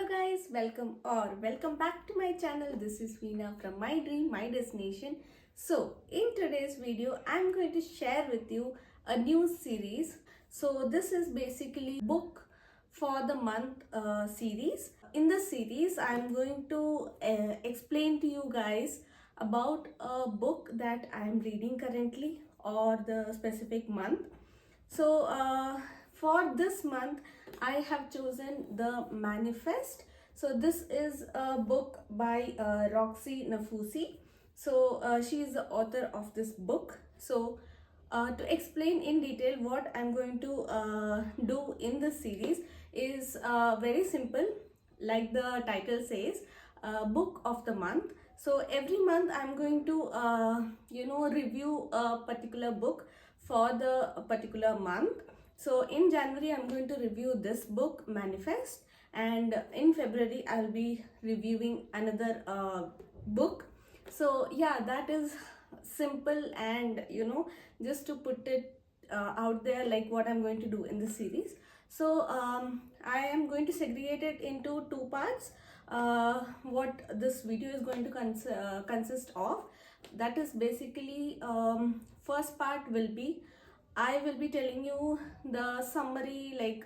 Hello guys, welcome back to my channel. This is Veena from My Dream, My Destination. So in today's video, I'm going to share with you a new series. So this is basically book for the month series. In this series, I'm going to explain to you guys about a book that I'm reading currently or the specific month. So for this month, I have chosen The Manifest. So this is a book by Roxie Nafousi. So she is the author of this book. So to explain in detail what I'm going to do in this series is very simple, like the title says, book of the month. So every month I'm going to review a particular book for the particular month. So in January I'm going to review this book, Manifest, and in February I'll be reviewing another book. So yeah, that is simple, and just to put it out there, like what I'm going to do in this series. So I am going to segregate it into two parts. What this video is going to consist of, that is basically, first part will be, I will be telling you the summary, like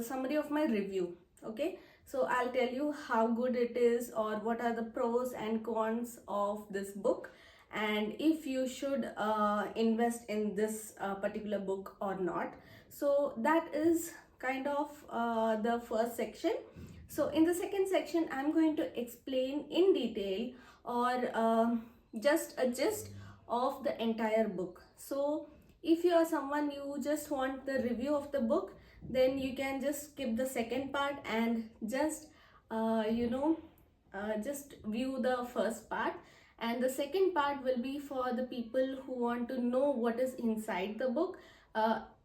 summary of my review. Okay, so I'll tell you how good it is, or what are the pros and cons of this book, and if you should invest in this particular book or not. So that is kind of the first section. So in the second section, I'm going to explain in detail, or just a gist of the entire book. So if you are someone you just want the review of the book, then you can just skip the second part and just just view the first part, and the second part will be for the people who want to know what is inside the book,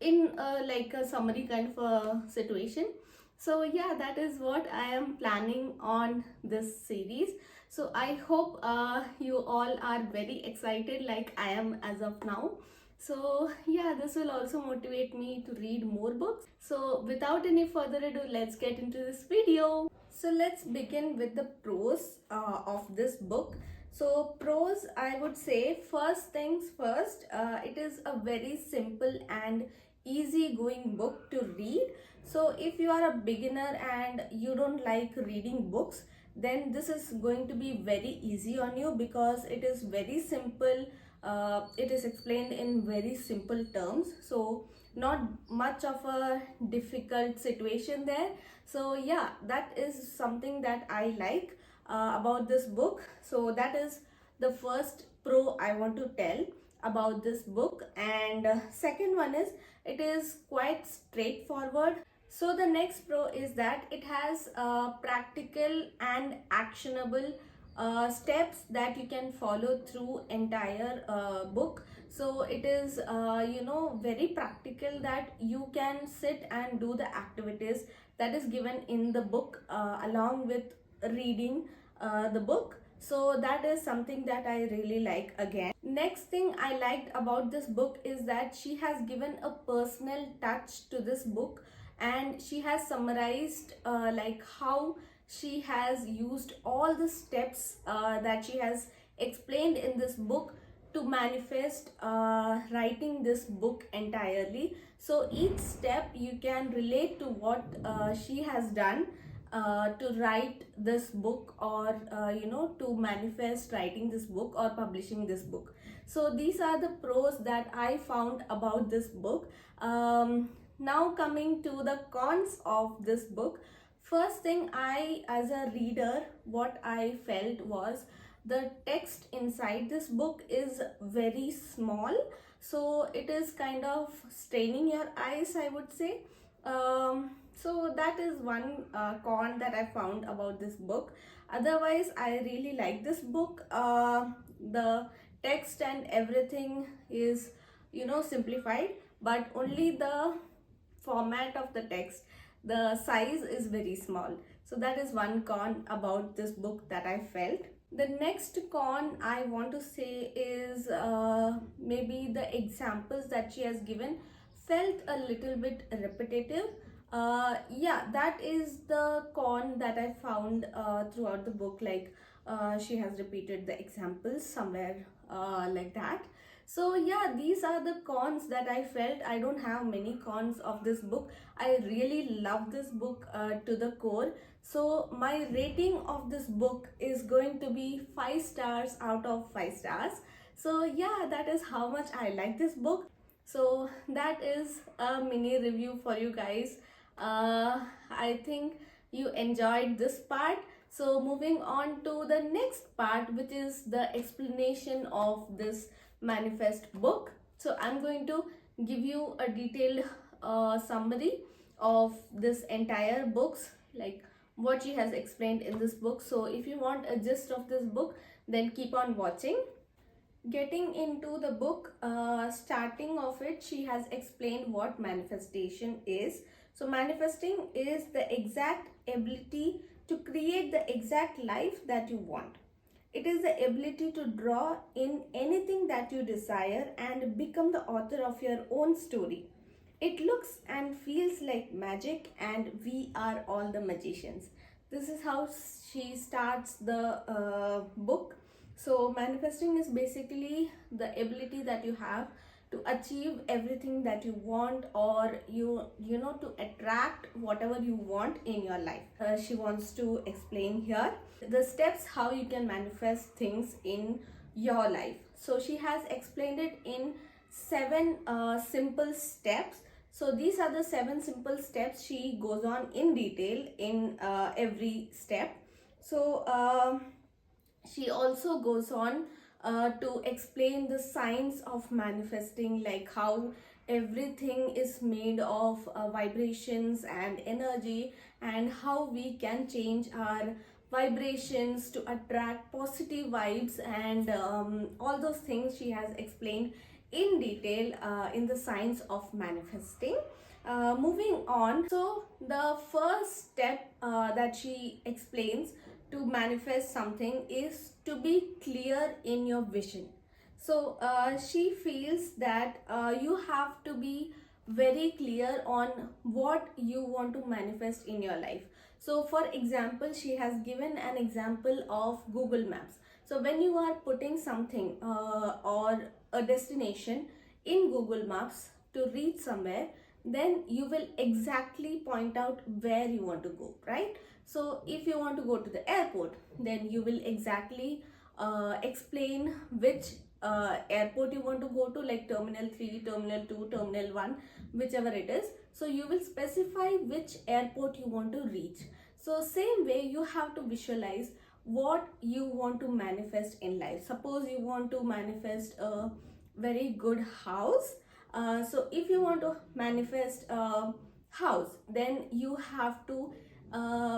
in like a summary kind of a situation. So yeah, that is what I am planning on this series. So I hope you all are very excited like I am as of now. So yeah, this will also motivate me to read more books. So without any further ado, let's get into this video. So let's begin with the pros of this book. So pros, I would say, first things first, it is a very simple and easy going book to read. So if you are a beginner and you don't like reading books, then this is going to be very easy on you, because it is very simple. It is explained in very simple terms, so not much of a difficult situation there. So yeah, that is something that I like about this book. So that is the first pro I want to tell about this book. And second one is, it is quite straightforward. So the next pro is that it has practical and actionable steps that you can follow through entire book. So it is very practical, that you can sit and do the activities that is given in the book along with reading the book. So that is something that I really like again. Next thing I liked about this book is that she has given a personal touch to this book, and she has summarized like how she has used all the steps that she has explained in this book to manifest writing this book entirely. So each step you can relate to what she has done to write this book, or to manifest writing this book or publishing this book. So these are the pros that I found about this book. Now coming to the cons of this book. First thing, I as a reader, what I felt was the text inside this book is very small. So it is kind of straining your eyes, I would say. So that is one con that I found about this book. Otherwise, I really like this book. The text and everything is simplified, but only the format of the text, the size is very small. So that is one con about this book that I felt. The next con I want to say is maybe the examples that she has given felt a little bit repetitive. Yeah, that is the con that I found throughout the book. Like, she has repeated the examples somewhere like that. So yeah, these are the cons that I felt. I don't have many cons of this book. I really love this book to the core. So my rating of this book is going to be 5 stars out of 5 stars. So yeah, that is how much I like this book. So that is a mini review for you guys. I think you enjoyed this part. So moving on to the next part, which is the explanation of this manifest book. So I'm going to give you a detailed summary of this entire books, like what she has explained in this book. So if you want a gist of this book, then keep on watching. Getting into the book, starting of it, she has explained what manifestation is. So manifesting is the exact ability to create the exact life that you want. It is the ability to draw in anything that you desire and become the author of your own story. It looks and feels like magic, and we are all the magicians. This is how she starts the book. So manifesting is basically the ability that you have to achieve everything that you want, or you know, to attract whatever you want in your life. She wants to explain here the steps how you can manifest things in your life. So she has explained it in 7 simple steps. So these are the 7 simple steps. She goes on in detail in every step. So she also goes on to explain the science of manifesting, like how everything is made of vibrations and energy, and how we can change our vibrations to attract positive vibes, and all those things she has explained in detail in the science of manifesting. Moving on, so the first step that she explains to manifest something is to be clear in your vision. So she feels that you have to be very clear on what you want to manifest in your life. So for example, she has given an example of Google Maps. So when you are putting something or a destination in Google Maps to reach somewhere, then you will exactly point out where you want to go, right? So if you want to go to the airport, then you will exactly explain which airport you want to go to, like terminal 3, terminal 2, terminal 1, whichever it is. So you will specify which airport you want to reach. So same way, you have to visualize what you want to manifest in life. Suppose you want to manifest a very good house. So if you want to manifest a house, then you have to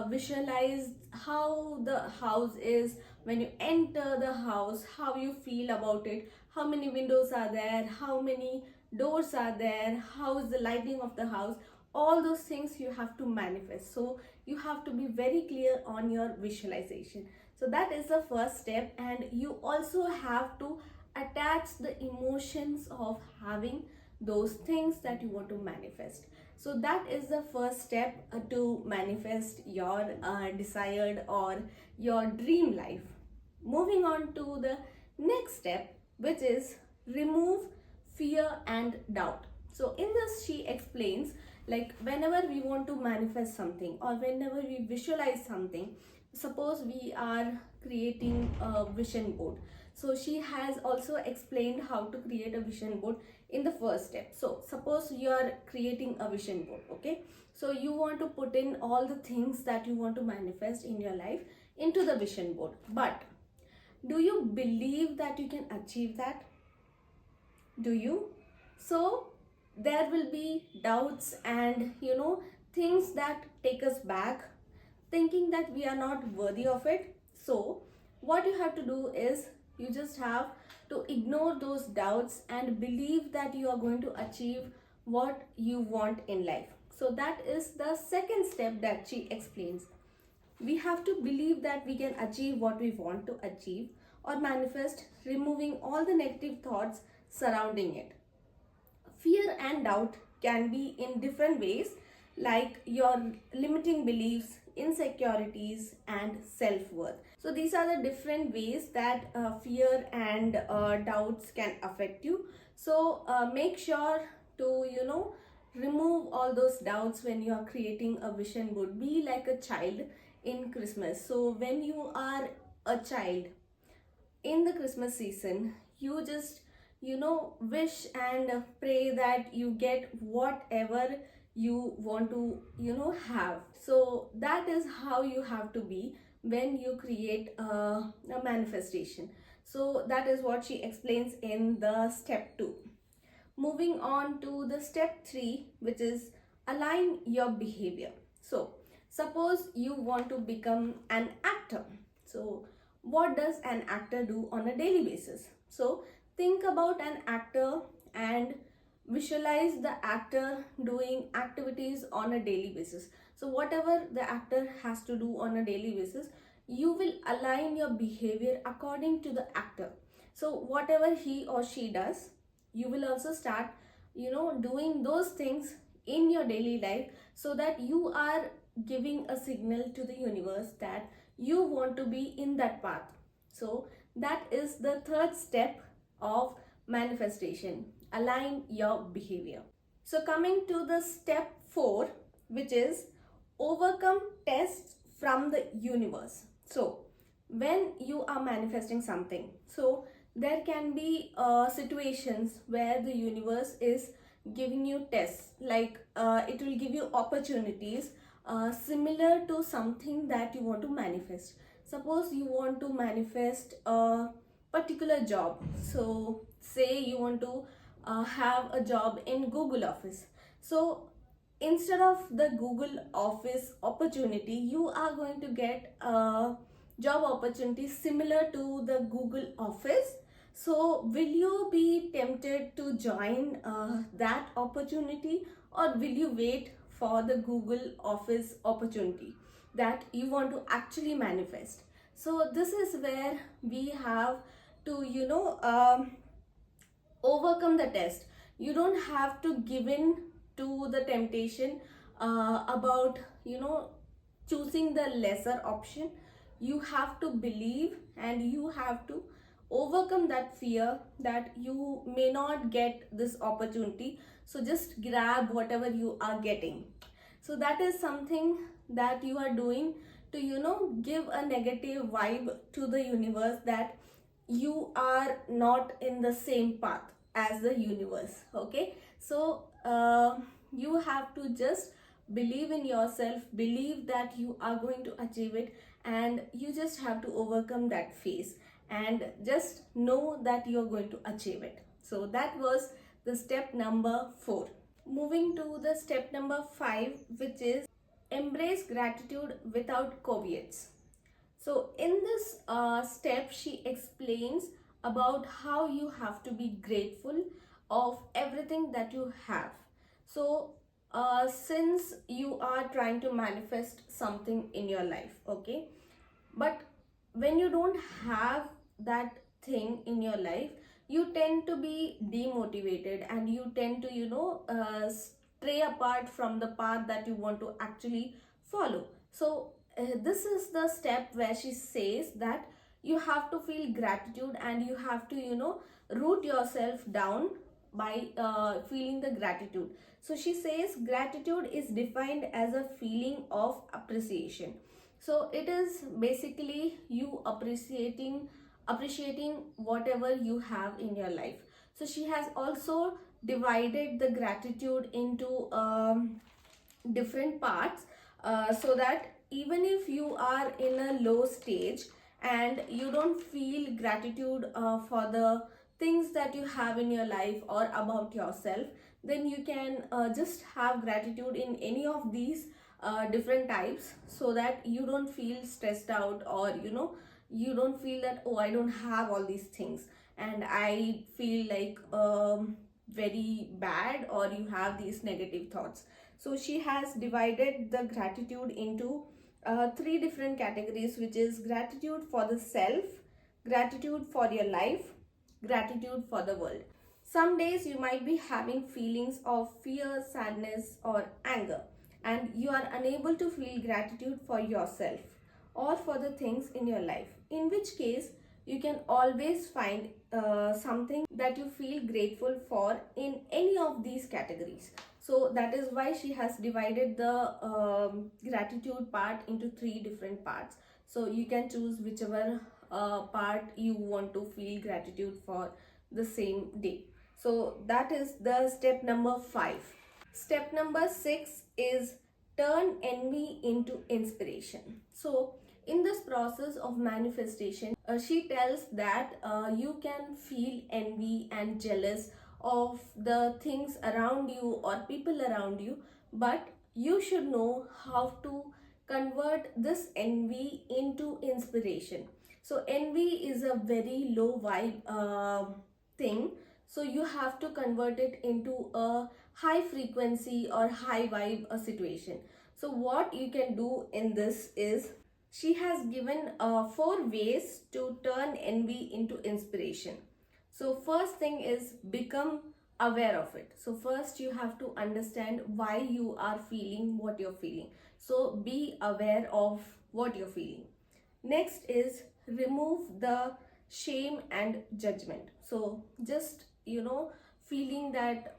visualize how the house is when you enter the house, how you feel about it, how many windows are there, how many doors are there, how is the lighting of the house. All those things you have to manifest. So you have to be very clear on your visualization. So that is the first step, and you also have to attach the emotions of having those things that you want to manifest. So that is the first step to manifest your desired or your dream life. Moving on to the next step, which is remove fear and doubt. So in this she explains, like whenever we want to manifest something or whenever we visualize something, suppose we are creating a vision board. So she has also explained how to create a vision board in the first step. So suppose you are creating a vision board, okay? So you want to put in all the things that you want to manifest in your life into the vision board. But do you believe that you can achieve that? Do you? So there will be doubts and things that take us back, thinking that we are not worthy of it. So what you have to do is you just have to ignore those doubts and believe that you are going to achieve what you want in life. So that is the second step that she explains. We have to believe that we can achieve what we want to achieve or manifest, removing all the negative thoughts surrounding it. Fear and doubt can be in different ways. like your limiting beliefs, insecurities, and self-worth. So these are the different ways that fear and doubts can affect you. So make sure to remove all those doubts when you are creating a vision board. Be like a child in Christmas. So when you are a child in the Christmas season, you just wish and pray that you get whatever you want to have. So that is how you have to be when you create a manifestation. So that is what she explains in the step 2. Moving on to the step 3, which is align your behavior. So suppose you want to become an actor. So what does an actor do on a daily basis? So think about an actor and visualize the actor doing activities on a daily basis. So whatever the actor has to do on a daily basis, you will align your behavior according to the actor. So whatever he or she does, you will also start doing those things in your daily life, so that you are giving a signal to the universe that you want to be in that path. So that is the third step of manifestation: align your behavior. So coming to the step 4, which is overcome tests from the universe. So when you are manifesting something, so there can be situations where the universe is giving you tests, like it will give you opportunities similar to something that you want to manifest. Suppose you want to manifest a particular job. So say you want to have a job in Google office. So instead of the Google office opportunity, you are going to get a job opportunity similar to the Google office. So will you be tempted to join that opportunity, or will you wait for the Google office opportunity that you want to actually manifest? So this is where we have to overcome the test. You don't have to give in to the temptation about choosing the lesser option. You have to believe, and you have to overcome that fear that you may not get this opportunity. So just grab whatever you are getting. So that is something that you are doing to give a negative vibe to the universe that you are not in the same path as the universe. Okay, so you have to just believe in yourself, believe that you are going to achieve it, and you just have to overcome that phase and just know that you're going to achieve it. So that was the step number 4. Moving to the step number 5, which is embrace gratitude without caveats. So in this step, she explains about how you have to be grateful of everything that you have. So since you are trying to manifest something in your life, okay, but when you don't have that thing in your life, you tend to be demotivated, and you tend to stray apart from the path that you want to actually follow. So this is the step where she says that you have to feel gratitude, and you have to root yourself down by feeling the gratitude. So she says gratitude is defined as a feeling of appreciation. So it is basically you appreciating whatever you have in your life. So she has also divided the gratitude into different parts, so that even if you are in a low stage and you don't feel gratitude for the things that you have in your life or about yourself, then you can just have gratitude in any of these different types, so that you don't feel stressed out, or you don't feel that, oh, I don't have all these things and I feel like very bad, or you have these negative thoughts. So she has divided the gratitude into 3 different categories, which is gratitude for the self, gratitude for your life, gratitude for the world. Some days you might be having feelings of fear, sadness, or anger, and you are unable to feel gratitude for yourself or for the things in your life, in which case you can always find something that you feel grateful for in any of these categories. So that is why she has divided the gratitude part into three different parts. So you can choose whichever part you want to feel gratitude for the same day. So that is the step number 5. Step number 6 is turn envy into inspiration. So, in this process of manifestation, she tells that you can feel envy and jealous of the things around you or people around you, but you should know how to convert this envy into inspiration. So, envy is a very low vibe thing, so you have to convert it into a high frequency or high vibe situation. So what you can do in this is, she has given 4 ways to turn envy into inspiration. So first thing is, become aware of it. So first you have to understand why you are feeling what you're feeling. So be aware of what you're feeling. Next is, remove the shame and judgment. So just, feeling that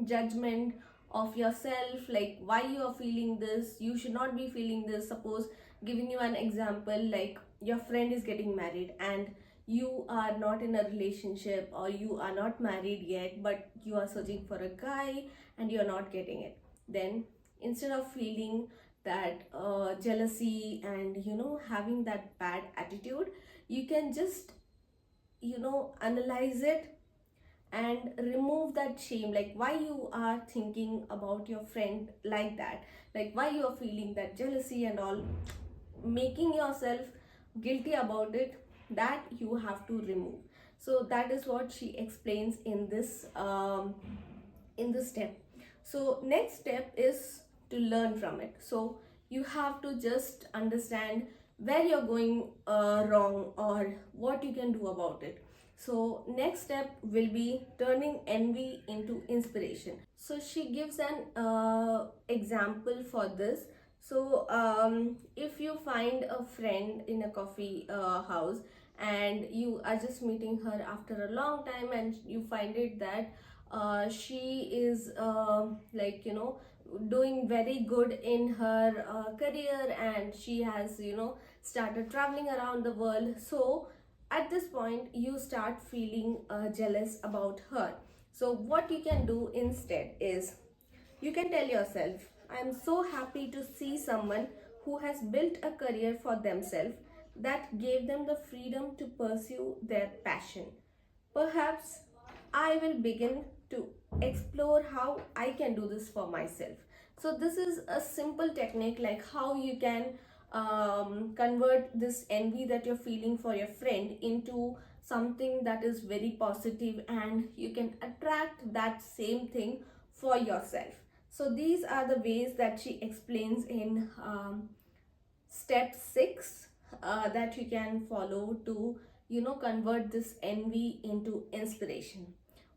judgment of yourself, like why you are feeling this, you should not be feeling this. Suppose, giving you an example, like your friend is getting married and you are not in a relationship or you are not married yet, but you are searching for a guy and you are not getting it. Then instead of feeling that jealousy and having that bad attitude, you can just analyze it and remove that shame, like why you are thinking about your friend like that, like why you are feeling that jealousy and all, making yourself guilty about it, that you have to remove. So that is what she explains in this step. So next step is to learn from it. So you have to just understand where you're going wrong or what you can do about it. So next step will be turning envy into inspiration. So she gives an example for this. So if you find a friend in a coffee house and you are just meeting her after a long time, and you find it that she is doing very good in her career, and she has started traveling around the world. So at this point you start feeling jealous about her. So what you can do instead is, you can tell yourself, I am so happy to see someone who has built a career for themselves that gave them the freedom to pursue their passion. Perhaps I will begin to explore how I can do this for myself. So, this is a simple technique, like how you can convert this envy that you're feeling for your friend into something that is very positive, and you can attract that same thing for yourself. So, these are the ways that she explains in step 6 that you can follow to convert this envy into inspiration.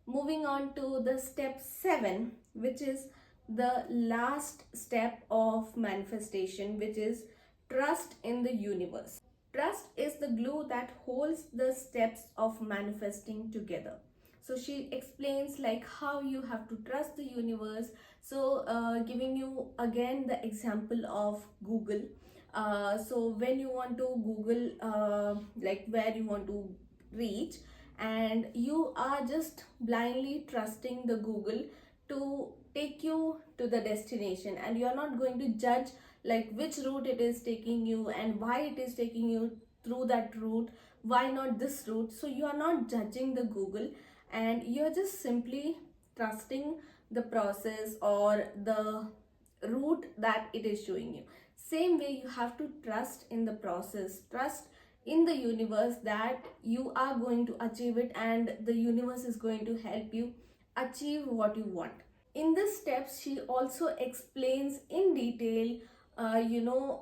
Moving on to the step 7, which is the last step of manifestation, which is trust in the universe. Trust is the glue that holds the steps of manifesting together. So she explains like how you have to trust the universe. So giving you again the example of Google. So when you want to Google like where you want to reach, and you are just blindly trusting the Google to take you to the destination, and you are not going to judge like which route it is taking you and why it is taking you through that route, why not this route. So you are not judging the Google, and you are just simply trusting the process or the route that it is showing you. Same way, you have to trust in the process, trust in the universe that you are going to achieve it, and the universe is going to help you achieve what you want. In this steps, she also explains in detail,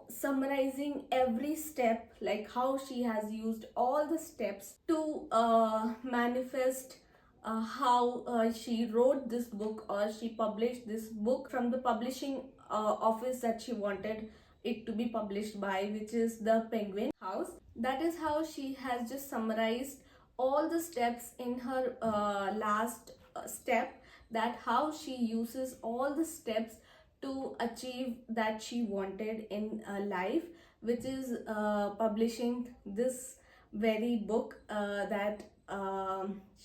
summarizing every step, like how she has used all the steps to manifest, how she wrote this book or she published this book from the publishing office that she wanted it to be published by, which is the Penguin House. That is how she has just summarized all the steps in her last step, that how she uses all the steps to achieve that she wanted in life, which is publishing this very book that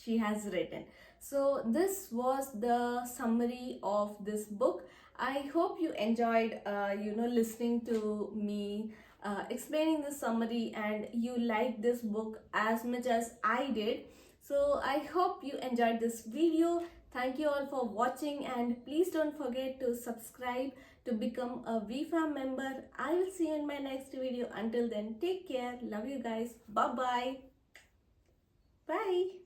she has written. So this was the summary of this book. I hope you enjoyed listening to me explaining the summary, and you liked this book as much as I did. So I hope you enjoyed this video. Thank you all for watching, and please don't forget to subscribe to become a VFAM member. I will see you in my next video. Until then, take care. Love you guys. Bye-bye. Bye.